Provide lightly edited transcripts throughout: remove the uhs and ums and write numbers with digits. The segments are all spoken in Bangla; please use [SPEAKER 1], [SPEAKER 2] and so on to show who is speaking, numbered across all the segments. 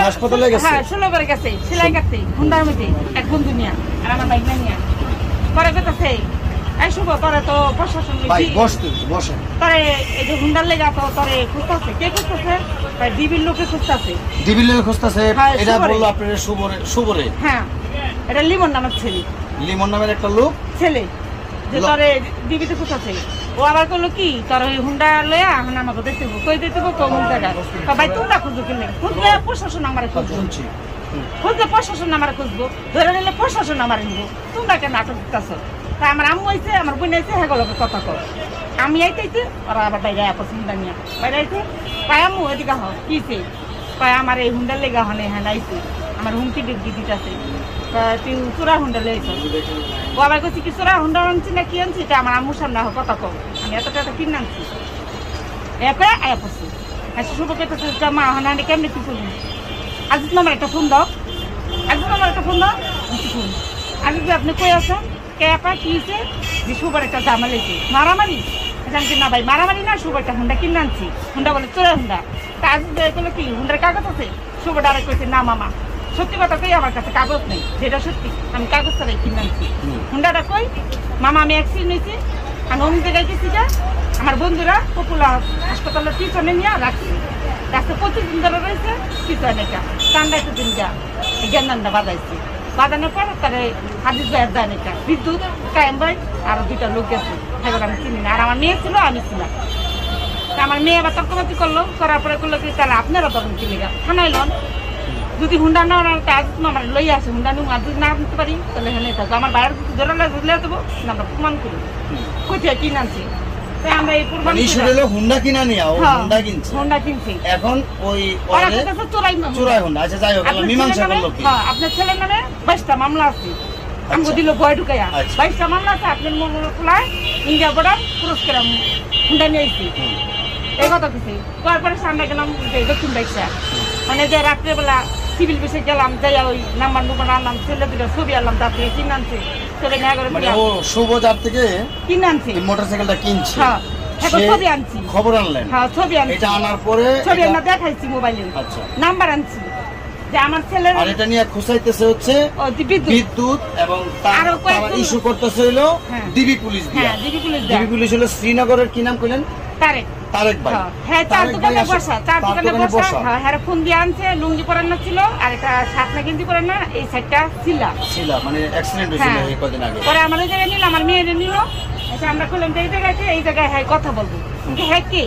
[SPEAKER 1] হাসপাতালে গেছে।
[SPEAKER 2] হ্যাঁ 16 বার গেছে সেলাই কাটতে হুন্ডার মধ্যে এক বন্ধু নিয়া আর আমার বাইক নিয়া পরে কইতাছে এই শুভ তোরে তো প্রশাসন
[SPEAKER 1] ভাই বসে
[SPEAKER 2] তোরে এই যে হুন্ডার লেগা তো তোরে খুঁজতাছে কে খুঁজতাছে ভাই ডিবির লোকে খুঁজতাছে
[SPEAKER 1] এটা বললো আপনার শুভরে
[SPEAKER 2] হ্যাঁ এটা লিমন নামের ছেলে
[SPEAKER 1] লিমন নামের একটা লোক
[SPEAKER 2] ছেলে যে তোরে ডিবিতে খুঁজতাছে ও আবার কইলো কি তোর ওই হুন্ডা লয়া এখন আমাকে দেখতে কই দিতে কোন জায়গা ভাই তোমরা খুঁজো কিনলে খুঁজলে প্রশাসন আমারে খুঁজবো খুঁজলে প্রশাসন আমারে খুঁজবো ধরে নিলে প্রশাসন আমারে নিবো তোমরা কেন নাটক দিতেছ তাই আমার আম্মু হয়েছে আমার বোন হয়েছে হেগুলোকে কথা কর আমি আইতেইতে ওরা আবার বাইরে আপস হুন্ডা নিয়ে বাইরে আইতে পায় আম্মু এদিকে হ কিছে পায় আমার এই হুন্ডার লেগা হলে হ্যাঁ আইছে আমার হুমকি দিতেছে তুই চোরা হুন্ডা লেগেছ ও আবার কইছি কি চোরা হুন্ডা আনছি না কি আনছি এটা আমার আম্মুর সামনে কথা কম আমি এত টাকা কিনে আনছি এরপরে আয়া পড়ছি আচ্ছা শুভ কেটেছে মা হানানি কেমনি কি করবি আজ আমার একটা ফোন দাও ফোন আজ আপনি কই আছেন কে আপা কি হয়েছে যে শুভর একটা জামা লেগেছে মারামারি জানছি না ভাই মারামারি না শুভ একটা হুন্ডা কিনে আনছি হুন্ডা বলে চোরা হুন্ডা তা আজ করলো কি হুন্ডার কাগজ আছে শুভ ডাইরেক্ট কইছে না মামা সত্যি কথা কই আমার কাছে কাগজ নেই যেটা সত্যি আমি কাগজ ছাড়াই কিনে আনছি হুন্ডাটা কই মামা আমি অ্যাক্সিডেন্ট হয়েছি আমি অন্য জায়গায় গেছি যা আমার বন্ধুরা পপুলার হাসপাতালের পিছনে নিয়ে রাখছি রাস্তা 25 দিন ধরে রয়েছে পিছনে এটা কান্দাইতে দিন যা জ্ঞানদানটা বাজাইছি বাজানোর পর তারে হাদিস ভাইয়ের দেন এটা বিদ্যুৎ কায়েম ভাই আরো 2টা লোক গেছে সেগুলো আমি চিনি না আর আমার মেয়ে ছিল আমি ছিলাম আমার মেয়ে আবার তর্কবাতি করলো করার পরে করলো কি তাহলে আপনারা তখন কিনে গা থানায় লন যদি হুন্ডা না কাজ আমার লই আসে হুন্ডা নিয়ে আর যদি না আনতে পারি তাহলে হেনে থাকবো আমার বাইরে যদি ধরে ধরলে দেবো আমরা প্রমাণ করি কোথায় কিনে আনছি তাই আমরা এই প্রমাণ
[SPEAKER 1] হুন্ডা কিনা নিয়ে
[SPEAKER 2] হুন্ডা কিনছি
[SPEAKER 1] এখন ওই
[SPEAKER 2] চোরাই
[SPEAKER 1] হুন্ডা আচ্ছা যাই হোক মীমাংসা করলো কি
[SPEAKER 2] আপনার ছেলের নামে 22টা মামলা আছে আমাকে দিল ভয় ঢুকাইয়া 22টা মামলা আছে আপনার খোলায় ইন্ডিয়া বর্ডার পুরস্কার হুন্ডা নিয়ে এসেছি এই কথা কিছু তারপরে সামনে গেলাম দক্ষিণ বাইকটা মানে যে রাত্রেবেলা সিভিল বেসে গেলাম যাই ওই নাম্বার আনলাম ছেলে দুটো ছবি আনলাম তার থেকে কিনে আনছি
[SPEAKER 1] শুভ যার থেকে
[SPEAKER 2] কিনে আনছি
[SPEAKER 1] মোটরসাইকেলটা কিনছি
[SPEAKER 2] ছবি আনছি
[SPEAKER 1] খবর আনলেন
[SPEAKER 2] হ্যাঁ ছবি আনছি
[SPEAKER 1] এটা আনার পরে
[SPEAKER 2] ছবি আনা দেখাইছি মোবাইলে
[SPEAKER 1] আচ্ছা
[SPEAKER 2] নাম্বার আনছি যে আমার ছেলের
[SPEAKER 1] আর এটা নিয়ে খুঁজাইতেছে হচ্ছে বিদ্যুৎ এবং তারা ইস্যু করতেছে হলো ডিবি পুলিশ দিয়া ডিবি পুলিশ হলো শ্রীনগরের কি নাম কইলেন তারেক ভাই
[SPEAKER 2] হ্যাঁ চার দোকানে বসা হ্যাঁ ফোন দিয়ে আনছে লুঙ্গি পরানো ছিল আর একটা শার্টনা গেঞ্জি পরানো এই সাইডটা ছিল
[SPEAKER 1] মানে অ্যাক্সিডেন্ট হয়েছিল এই কদিন আগে
[SPEAKER 2] পরে আমার ওই জায়গায় নিল আমার মেয়েরে নিল আচ্ছা আমরা কইলাম যে এই জায়গায় হ্যাঁ কথা বলবো হ্যাঁ কে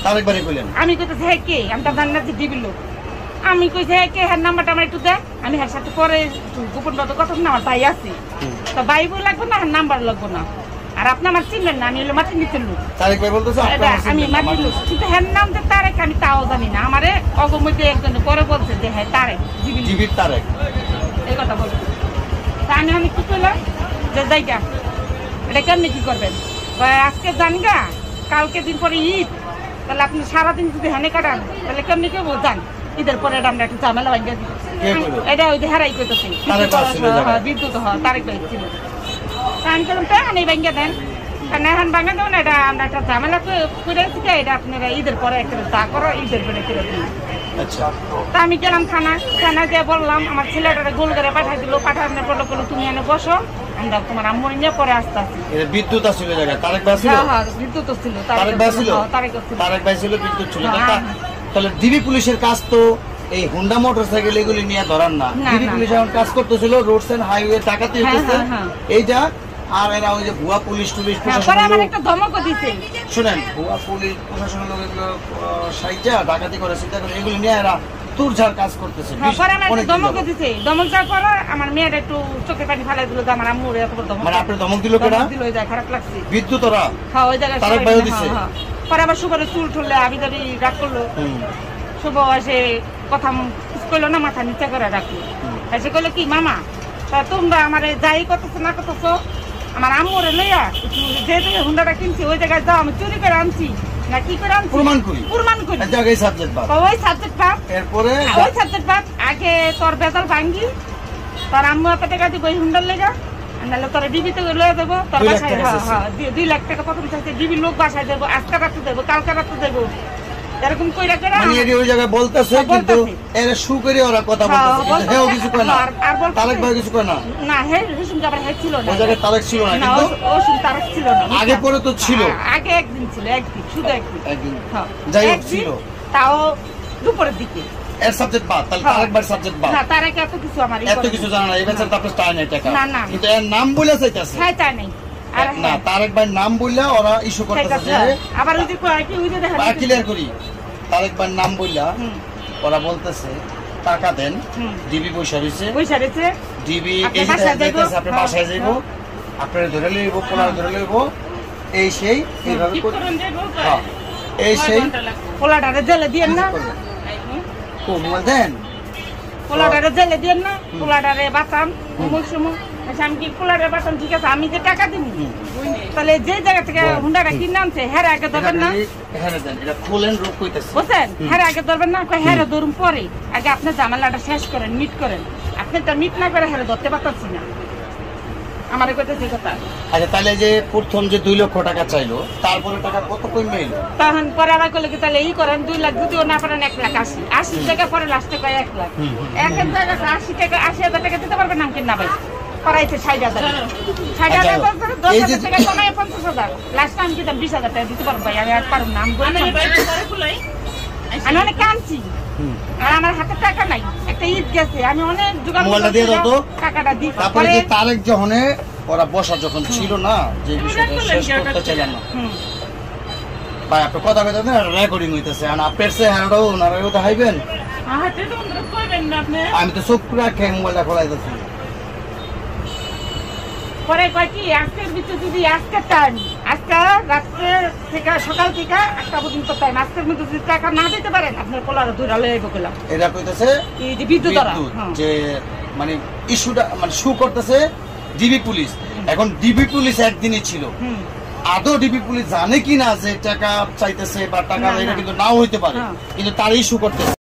[SPEAKER 1] তারেক ভাই কইলেন
[SPEAKER 2] আমি কইতেছি হ্যাঁ কে আমি তো জানি না যে ডিবির লোক আমি কইছি হ্যাঁ কে হ্যাঁ নাম্বারটা আমার একটু দেখ আমি হ্যাঁ সাথে পরে গোপন কথা না আমার ভাই আছে তো ভাই বই লাগবে না নাম্বার লাগবে না আর আপনি আমার চিনবেন না আমি হলো মাটি নিতে লোক
[SPEAKER 1] তারেক ভাই বলতেছে
[SPEAKER 2] আমি মাটি লোক কিন্তু হ্যাঁ নাম যে তারেক আমি তাও জানি না আমারে অগমধ্যে একজন পরে বলছে যে হ্যাঁ তারেক
[SPEAKER 1] জিবির তারেক
[SPEAKER 2] এই কথা বলছে তা আমি কি করলাম যে জায়গা এটা কেমনি কি করবেন আজকে জানগা কালকে দিন পরে ঈদ তাহলে আপনি সারাদিন যদি হেনে কাটান তাহলে কেমনি কেউ যান ঈদের পরে আমরা একটু ঝামেলা ভাঙ্গা দিই এটা ওই যে হারাই করতেছি বিদ্যুৎ তারেক ভাই ছিল আমি বললাম তো এখন এই ভাঙ্গা দেন কারণ এখন ভাঙ্গা দেবো না এটা আমরা একটা ঝামেলা করেছি এটা আপনারা ঈদের পরে একটা চা করো ঈদের পরে করে দিন তা আমি গেলাম থানা গিয়ে বললাম আমার ছেলেটা গোল করে পাঠাই দিল পাঠানোর পরে বললো তুমি এনে বসো আমরা তোমার আম্মু নিয়ে পরে আসতে আসি
[SPEAKER 1] বিদ্যুৎ আসছিল জায়গা তারেক ভাই ছিল
[SPEAKER 2] হ্যাঁ বিদ্যুৎ ছিল
[SPEAKER 1] তারেক ভাই ছিল বিদ্যুৎ ছিল তাহলে ডিবি পুলিশের কাজ তো এই হুন্ডা মোটরসাইকেল এগুলি নিয়ে ধরার না ডিবি পুলিশ এখন কাজ করতেছিল রোডস এন্ড হাইওয়ে ডাকাতি হইতেছে এইটা আর এরা ওই যে ভুয়া পুলিশ শুনেন ভুয়া পুলিশ প্রশাসনের লোক এগুলো সাইজা ডাকাতি করে চিন্তা করে এগুলি নিয়ে এরা তুরঝাড় কাজ করতেছে
[SPEAKER 2] আমার মেয়ের একটু চোখে পানি ফেলাই দিল আমার আম্মুর
[SPEAKER 1] মানে আপনি ধমক দিল কেনা
[SPEAKER 2] খারাপ লাগছে
[SPEAKER 1] বিদ্যুৎ ওরা
[SPEAKER 2] হ্যাঁ ওই জায়গায়
[SPEAKER 1] তারেক ভাইও দিছে
[SPEAKER 2] পরে আবার সুবরে চুল ঠুললে আমি যদি রাগ করলো শুভ এসে কথা কইলো না মাথা নিচে করে রাখলো এসে কইলো কি মামা তোমরা আমার যাই করতেছো না করতেছো আমার আম্মুরে লইয়া যে হুন্ডাটা কিনছি ওই জায়গায় যাও আমি চুরি করে আনছি না কি করে আনছি
[SPEAKER 1] প্রমাণ করি
[SPEAKER 2] ওই সাবজেক্ট পাপ
[SPEAKER 1] এরপরে
[SPEAKER 2] ওই সাবজেক্ট পাপ আগে তোর বেতাল ভাঙ্গি তোর আম্মু এত টাকা দিব ওই হুন্ডার লেগা নাহলে তোর ডিবিতে লয়ে দেবো তোর বাসায় 2 লাখ টাকা প্রথম চাইছে ডিবির লোক বাসায় দেবো আজকে রাত্রে দেবো কালকে রাত্রে দেবো এরকম কইরা কইরা
[SPEAKER 1] মানে এটি ওই জায়গায় বলতেছে কিন্তু এর শু করে ওরা কথা বলতেছে হেও কিছু কয় না তারেক ভাই কিছু কয় না
[SPEAKER 2] না হে রসুন আবার হে ছিল না
[SPEAKER 1] ওই জায়গায় তারেক ছিল না
[SPEAKER 2] না
[SPEAKER 1] কিন্তু
[SPEAKER 2] ও শুন তারেক ছিল না
[SPEAKER 1] আগে পরে তো ছিল
[SPEAKER 2] আগে একদিন ছিল একদিন শুধু একদিন হ্যাঁ
[SPEAKER 1] যাই হোক ছিল
[SPEAKER 2] তাও দুপুরের দিকে
[SPEAKER 1] এর সাবজেক্ট বাদ তাহলে তারেক ভাই সাবজেক্ট বাদ
[SPEAKER 2] না তারেক এত কিছু আমার
[SPEAKER 1] এত কিছু জানা না এই বেচার তারপর টাই নাই টাকা
[SPEAKER 2] না না
[SPEAKER 1] কিন্তু এর নাম বলে চাইতেছে
[SPEAKER 2] হ্যাঁ তাই নাই আর
[SPEAKER 1] না তারেক ভাই নাম বললে ওরা ইস্যু করতেছে যে
[SPEAKER 2] আবার ওই যে কয় কি ওই যে দেখা
[SPEAKER 1] ক্লিয়ার করি তারেক ভাই নাম বললা ওরা বলতেছে টাকা দেন ডিবি পয়সা রয়েছে ডিবি এই যে দেখতেছে আপনি বাসায় যাইব আপনারা ধরে লইব পোলা ধরে লইব এই সেই এইভাবে এই সেই
[SPEAKER 2] পোলাটারে জেলে দিয়েন না
[SPEAKER 1] কোমল দেন
[SPEAKER 2] পোলাটারে জেলে দিয়েন না পোলাটারে বাঁচান অমুক সময় আমি কি পোলাটারে বাঁচান ঠিক আছে আমি যে টাকা দিব তাহলে যে জায়গা থেকে হুন্ডাটা কিনে আনছে হ্যাঁ আগে ধরবেন না বুঝছেন হ্যাঁ আগে ধরবেন না হ্যাঁ ধরুন পরে আগে আপনি ঝামেলাটা শেষ করেন মিট করেন আপনি তো মিট না করে হ্যাঁ ধরতে পারতেছি না আমার কইতেছে কথা
[SPEAKER 1] আচ্ছা তাহলে যে প্রথম যে 2 লক্ষ টাকা চাইলো তারপরে টাকা কত কমে এলো
[SPEAKER 2] তখন পরে আবার কইলো কি তাহলে এই করেন 2 লাখ যদিও না পারেন 1,80,000 টাকা পরে লাস্টে কয় 1 লাখ এক জায়গা 80,000 টাকা দিতে পারবেন না কিনা ভাই করাইছে 60,000 10,000 টাকা কমাই 50,000 লাস্ট টাইম কি 20,000 টাকা দিতে পারবো ভাই আমি আর পারব না আমি অনেক কাঁদছি আর আমার হাতে টাকা নাই একটা ঈদ গেছে আমি অনেক জোগাড় টাকাটা দিই
[SPEAKER 1] তারপরে যে তারেক যখন ওরা বসা যখন ছিল না যে বিষয়টা শেষ করতে চাইলেন না ভাই আপনি কথা কইতে না রেকর্ডিং হইতেছে আর আপনার সে হ্যান্ডও ওনারাও দেখাইবেন আমি তো চোখ রাখে মোবাইলটা খোলাইতেছি
[SPEAKER 2] পরে কয় কি আজকের ভিতরে যদি আজকে টাইম আজকে রাত্রে থেকে সকাল থেকে 1টা পর্যন্ত টাইম আজকের মধ্যে যদি টাকা না দিতে পারেন আপনার পোলারে ধরে লইব গেলাম
[SPEAKER 1] এটা কইতেছে
[SPEAKER 2] এই যে বিদ্যুৎ
[SPEAKER 1] যে মানে ইস্যুটা মানে শু করতেছে ডিবি পুলিশ এখন ডিবি পুলিশ একদিনই ছিল আদৌ ডিবি পুলিশ জানে কি না যে টাকা চাইতেছে বা টাকা এটা কিন্তু নাও হইতে পারে কিন্তু তার ইস্যু করতেছে